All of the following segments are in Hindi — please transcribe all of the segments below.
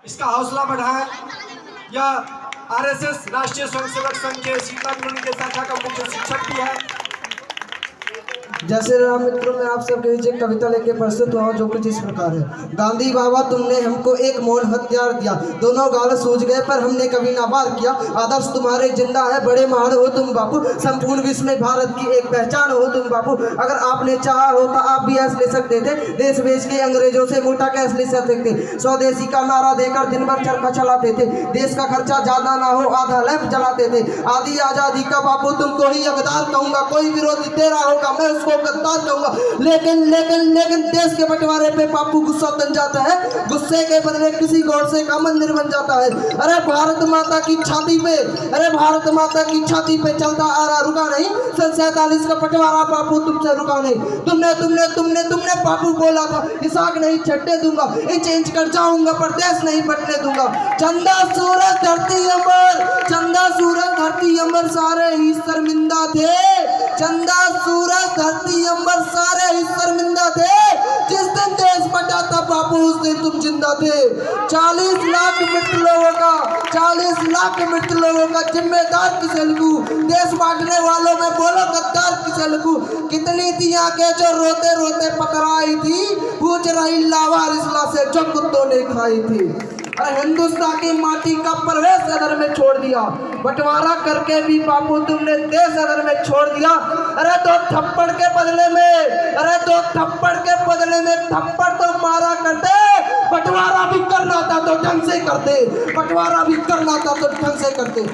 इसका हौसला बढ़ाएं। यह आरएसएस राष्ट्रीय स्वयंसेवक संघ के सीता कॉलोनी के शाखा का मुख्य शिक्षक भी है। जय श्री राम मित्रों, मैं आप सबके बीच एक कविता लेके प्रस्तुत हुआ जो कुछ इस प्रकार है। गांधी बाबा तुमने हमको एक मौन हथियार दिया, दोनों गाल सूझ गए पर हमने कभी ना वार किया। आदर्श तुम्हारे जिंदा है, बड़े महान हो तुम बापू, संपूर्ण विश्व में भारत की एक पहचान हो तुम बापू। अगर आपने चाहा होता आप भी ऐसे ले सकते थे, देश बेच के अंग्रेजों से मोटा कैश ले सकते थे। स्वदेशी का नारा देकर दिन भर चरखा चलाते थे, देश का खर्चा ज्यादा ना हो आधा लैंप जलाते थे। आधी आजादी का बापू तुमको ही हकदार कहूंगा, कोई विरोधी तेरा होगा मैं उसको गद्दार कहूंगा। लेकिन लेकिन लेकिन देश के बंटवारे पे बापू गुस्सा तन जाता है, गुस्से के बदले किसी गोडसे का मंदिर बन जाता है। अरे भारत माता की छाती पे, अरे भारत माता की छाती पे चलता आ रहा रुका नहीं, सन 47 का बंटवारा बापू तुमसे रुका नहीं। तुमने तुमने तुमने तुमने बापू बोला था हिसाब नहीं छट्टे दूंगा, इंच इंच कर जाऊंगा पर देश नहीं बटने दूंगा। चंदा सूरज धरती अंबर, चंदा सूरज धरती अंबर सारे ही शर्मिंदा थे। चंदा सूरज धरती अंबर सारे ही शर्मिंदा थे। जिस दिन देश बचा था बापू उस दिन तुम जिंदा थे। 40 लाख मृत लोगों का, 40 लाख मृत लोगों का जिम्मेदार किसे लिखूं? देश बांटने वालों में बोलो गद्दार किसे लिखूं? कितनी थी आंखें जो रोते रोते पकड़ाई थी, पूछ रही लावारिस से जो कुत्तों ने खाई थी। अरे हिंदुस्तान की माटी का प्रवेश सदर में छोड़ दिया, बंटवारा करके भी बापू तुमने देश सदर में छोड़ दिया। अरे दो थप्पड़ के बदले में, अरे दो थप्पड़ के बदले में थप्पड़ तो मारा करते, बंटवारा भी करना था तो ढंग से करते, बंटवारा भी करना था तो ढंग से करते।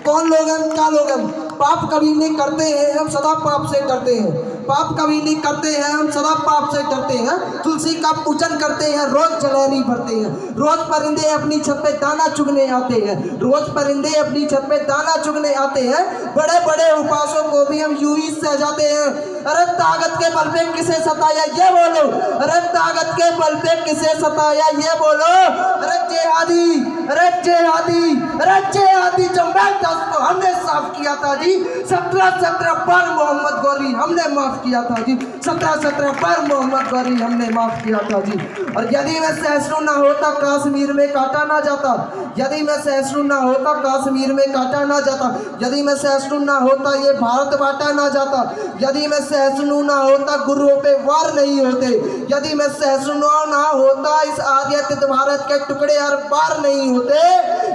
कौन लोग हैं, क्या लोग हैं? पाप कभी नहीं करते हैं, हम सदा पाप से डरते हैं। पाप कभी नहीं करते हैं, हम सदा पाप से डरते हैं। तुलसी का पूजन करते हैं, रोज जलेबी भरते हैं। रोज परिंदे अपनी छत पे दाना चुगने आते हैं, रोज परिंदे अपनी छत पे दाना चुगने आते हैं। बड़े बड़े उपासों को भी हम यूं ही सहजाते हैं। अरे ताकत के बल पे किसे सताया ये बोलो, अरे ताकत के बल पे किसे सताया ये बोलो। अरे जेहादी, अरे जेहादी, अरे जेहादी जो मैं था उसको हमने साफ किया था जी। 17-17 बार मोहम्मद गौरी हमने माफ किया था जी। 17-17 बार मोहम्मद गौरी हमने माफ किया था जी। और यदि मैं सहिष्णु ना होता कश्मीर में काटा ना जाता, यदि मैं सहिष्णु ना होता कश्मीर में काटा ना जाता, यदि मैं सहिष्णु ना होता ये भारत बांटा ना जाता, यदि मैं सहिष्णु ना होता गुरुओं पे वार नहीं होते, यदि मैं सहिष्णु ना होता इस आर्यतित भारत के टुकड़े हर बार नहीं होते,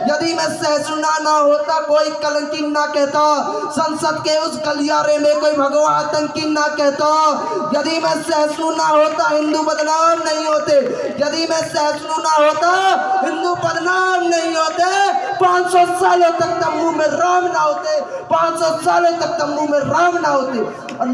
यदि मैं सहिष्णु ना होता कोई कलंकी ना कहता, संसद के उस गलियारे में कोई भगवा आतंकी ना कहता, यदि मैं सहिष्णु ना होता हिंदू बदनाम नहीं होते, यदि मैं सहिष्णु ना होता हिंदू बदनाम नहीं होते। 500 सालों तक तंबू में राम ना होते, 500 सालों तक तंबू में राम ना होते। और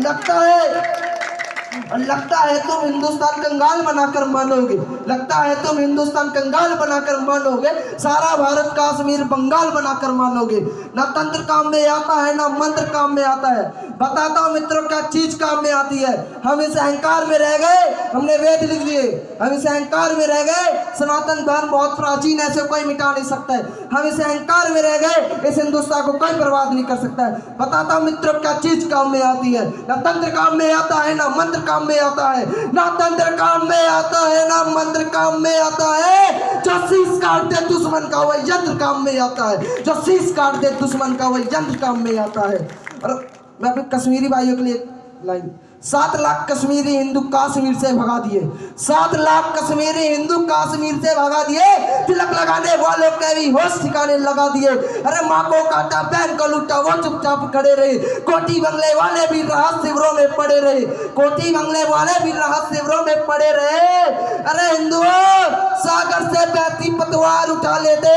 लगता है तुम हिंदुस्तान कंगाल बनाकर मानोगे, लगता है तुम हिंदुस्तान कंगाल बनाकर मानोगे, सारा भारत कश्मीर बंगाल बनाकर मानोगे। ना तंत्र काम में आता है ना मंत्र काम में आता है। बताता हूँ मित्रों क्या चीज काम में आती है। हम इस अहंकार में रह गए, हमने वेद लिख दिए, हम इस अहंकार में रह गए। सनातन धर्म बहुत प्राचीन है, इसे कोई मिटा नहीं सकता है। हम इस अहंकार में रह गए, इस हिंदुस्तान को कोई बर्बाद नहीं कर सकता है। बताता हूँ मित्रों क्या चीज काम में आती है। ना तंत्र काम में आता है ना मंत्र काम में आता है, ना तंत्र काम में आता है ना मंत्र काम में आता है। जो शीश काट दे दुश्मन का वही यंत्र काम में आता है, जो शीश काट दे दुश्मन का वही यंत्र काम में आता है। और मैं अपने कश्मीरी भाइयों के लिए लाइन, 7 लाख कश्मीरी हिंदू कश्मीर से भगा दिए, 7 लाख कश्मीरी हिंदू कश्मीर से भगा दिए। तिलक लगाने वालों के भी होश ठिकाने लगा दिए। अरे माँ को काटा बहन को लूटा वो चुपचाप खड़े रहे। कोठी बंगले वाले भी राहत शिविरों में पड़े रहे, कोठी बंगले वाले भी राहत शिविरों में पड़े रहे। अरे हिंदुओं सागर से बहती पतवार उठा लेते,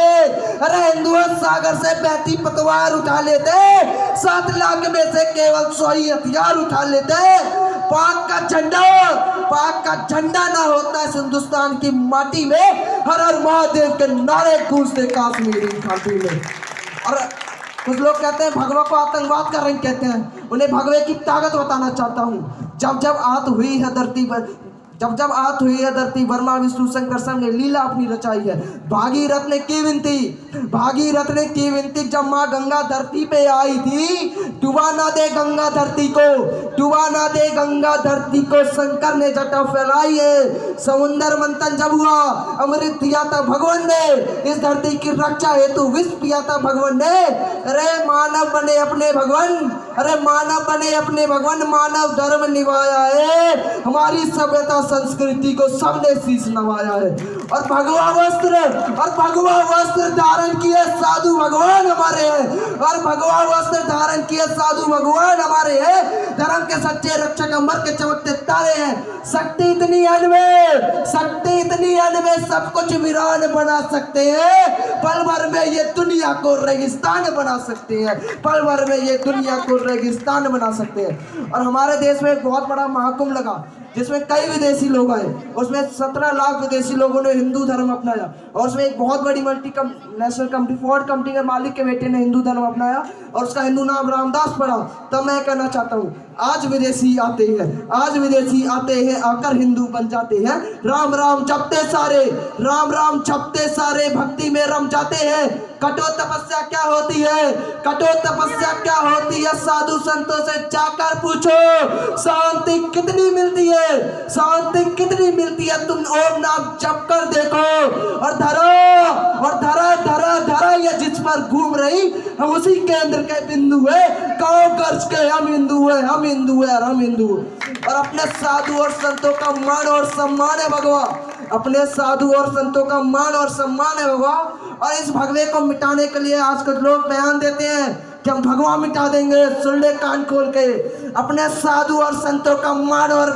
अरे हिंदुओं सागर से बहती पतवार उठा लेते, 7 लाख में से केवल 100 ही हथियार उठा लेते। पाक का झंडा ना होता इस हिंदुस्तान की माटी में, हर हर महादेव के नारे गूंजते कश्मीरी घाटी में। और कुछ लोग कहते हैं भगवा को आतंकवाद का रंग कहते हैं, उन्हें भगवे की ताकत बताना चाहता हूँ। जब जब आत हुई है धरती पर, जब जब आहत हुई है धरती, ब्रह्मा विष्णु शंकर सब ने लीला अपनी रचाई है। भागीरथ ने की विनती, जब माँ गंगा धरती पे आई थी, डुबा ना दे गंगा धरती को, डुबा ना दे गंगा धरती को। शंकर ने जटा फैलाई है, समुंदर मंथन जब हुआ, अमृत दिया था भगवान ने, इस धरती की रक्षा हेतु विष पिया था भगवान ने। अरे मानव बने अपने भगवान, अरे मानव बने अपने भगवान, मानव धर्म निभाया है, हमारी सभ्यता संस्कृति को सबने शीश नवाया है। और भगवा वस्त्र धारण किए साधु भगवान हमारे हैं, और भगवा वस्त्र धारण किए साधु भगवान हमारे हैं। धर्म के सच्चे रक्षक अमर के चमकते तारे हैं। शक्ति इतनी अनवे सब कुछ वीरान बना सकते हैं, पल भर में ये दुनिया को रेगिस्तान बना सकते हैं, पल भर में ये दुनिया को रेगिस्तान बना सकते हैं। और हमारे देश में एक बहुत बड़ा महाकुंभ लगा, जिसमें कई विदेशी लोग आए। उसमें 17 लाख विदेशी लोगों ने हिंदू धर्म अपनाया, और उसमें एक बहुत बड़ी नेशनल कंपनी फोर्ड कंपनी के मालिक के बेटे ने हिंदू धर्म अपनाया, और उसका हिंदू नाम रामदास पड़ा। तब मैं कहना चाहता हूँ, आज विदेशी आते हैं, आकर हिंदू बन जाते हैं। राम राम जपते सारे, भक्ति में रम जाते हैं। कठोर तपस्या क्या होती है, साधु संतों से जाकर पूछो। शांति कितनी मिलती है, तुम ओम नाम जप कर देखो। और धरा ये जिस पर घूम रही, हम उसी केंद्र के बिंदु है। कहो गर्ज के हम हिंदू है। और अपने साधु और संतों का मान और सम्मान है भगवा, और इस भगवे को मिटाने के लिए आज कुछ लोग बयान देते हैं कि हम भगवा मिटा देंगे। सुन ले कान खोल के, अपने साधु और संतों का मान और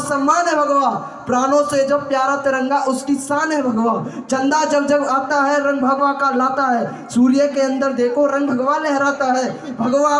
सम्मान है भगवा। प्राणों से जो प्यारा तिरंगा उसकी शान है भगवा। चंदा जब आता है रंग भगवा का लाता है, सूर्य के अंदर देखो रंग भगवा लहराता है। भगवा